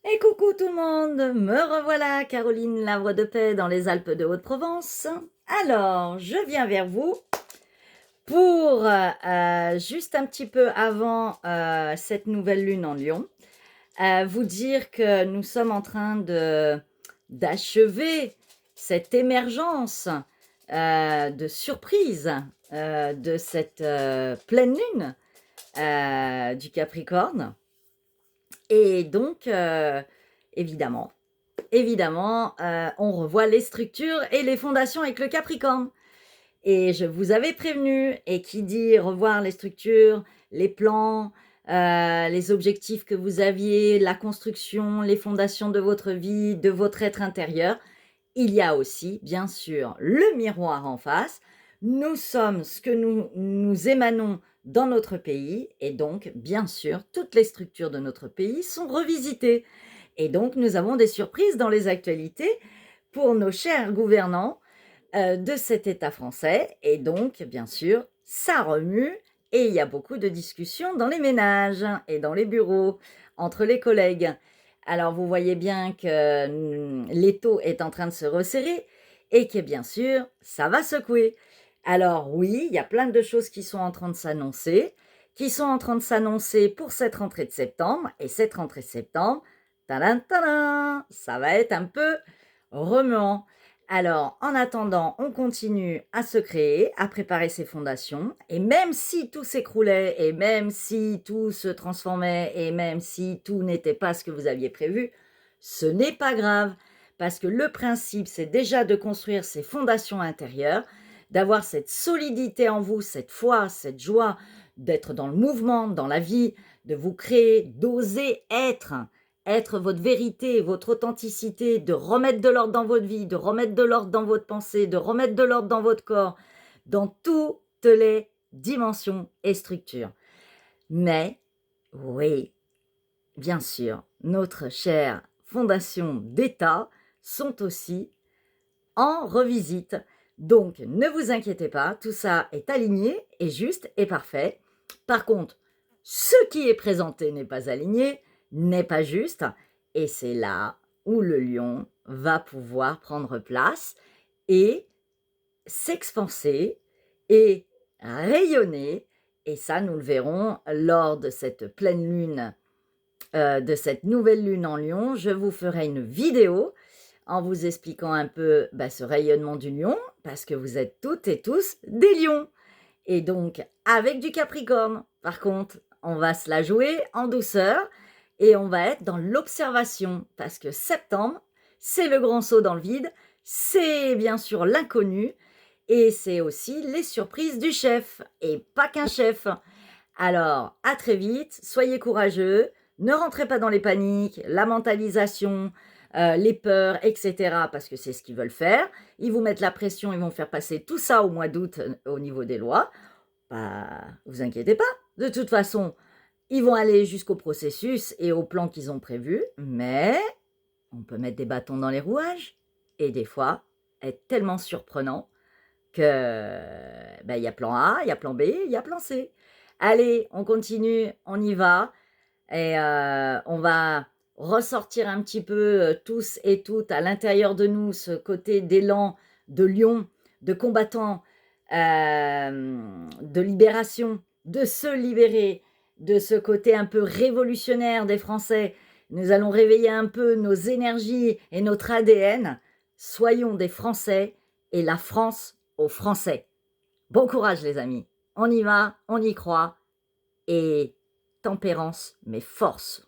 Et coucou tout le monde, me revoilà Caroline Lavre de Paix dans les Alpes de Haute-Provence. Alors, je viens vers vous pour, juste un petit peu avant cette nouvelle lune en Lion, vous dire que nous sommes en train d'achever cette émergence de surprise de cette pleine lune du Capricorne. Et donc, évidemment, on revoit les structures et les fondations avec le Capricorne. Et je vous avais prévenu, et qui dit revoir les structures, les plans, les objectifs que vous aviez, la construction, les fondations de votre vie, de votre être intérieur, il y a aussi, bien sûr, le miroir en face. Nous sommes ce que nous émanons dans notre pays, et donc, bien sûr, toutes les structures de notre pays sont revisitées. Et donc, nous avons des surprises dans les actualités pour nos chers gouvernants de cet État français. Et donc, bien sûr, ça remue, et il y a beaucoup de discussions dans les ménages et dans les bureaux, entre les collègues. Alors, vous voyez bien que l'étau est en train de se resserrer et que, bien sûr, ça va secouer. Alors oui, il y a plein de choses qui sont en train de s'annoncer, pour cette rentrée de septembre. Et cette rentrée de septembre, tadam, tadam, ça va être un peu remuant. Alors, en attendant, on continue à se créer, à préparer ses fondations. Et même si tout s'écroulait, et même si tout se transformait, et même si tout n'était pas ce que vous aviez prévu, ce n'est pas grave. Parce que le principe, c'est déjà de construire ses fondations intérieures, d'avoir cette solidité en vous, cette foi, cette joie, d'être dans le mouvement, dans la vie, de vous créer, d'oser être votre vérité, votre authenticité, de remettre de l'ordre dans votre vie, de remettre de l'ordre dans votre pensée, de remettre de l'ordre dans votre corps, dans toutes les dimensions et structures. Mais, oui, bien sûr, notre chère fondation d'État sont aussi en revisite. Donc, ne vous inquiétez pas, tout ça est aligné et juste et parfait. Par contre, ce qui est présenté n'est pas aligné, n'est pas juste, et c'est là où le lion va pouvoir prendre place et s'expanser et rayonner. Et ça, nous le verrons lors de cette pleine lune, de cette nouvelle lune en Lion. Je vous ferai une vidéo en vous expliquant un peu ce rayonnement du lion, parce que vous êtes toutes et tous des lions. Et donc, avec du Capricorne. Par contre, on va se la jouer en douceur et on va être dans l'observation, parce que septembre, c'est le grand saut dans le vide, c'est bien sûr l'inconnu, et c'est aussi les surprises du chef, et pas qu'un chef. Alors, à très vite, soyez courageux, ne rentrez pas dans les paniques, la mentalisation, les peurs, etc., parce que c'est ce qu'ils veulent faire. Ils vous mettent la pression, ils vont faire passer tout ça au mois d'août au niveau des lois. Vous inquiétez pas, de toute façon, ils vont aller jusqu'au processus et au plan qu'ils ont prévu, mais on peut mettre des bâtons dans les rouages et des fois être tellement surprenant que il y a plan A, il y a plan B, il y a plan C. Allez, on continue, on y va, et on va ressortir un petit peu tous et toutes à l'intérieur de nous ce côté d'élan, de lion, de combattant, de libération, de se libérer de ce côté un peu révolutionnaire des Français. Nous allons réveiller un peu nos énergies et notre ADN. Soyons des Français et la France aux Français. Bon courage les amis, on y va, on y croit, et tempérance mais force.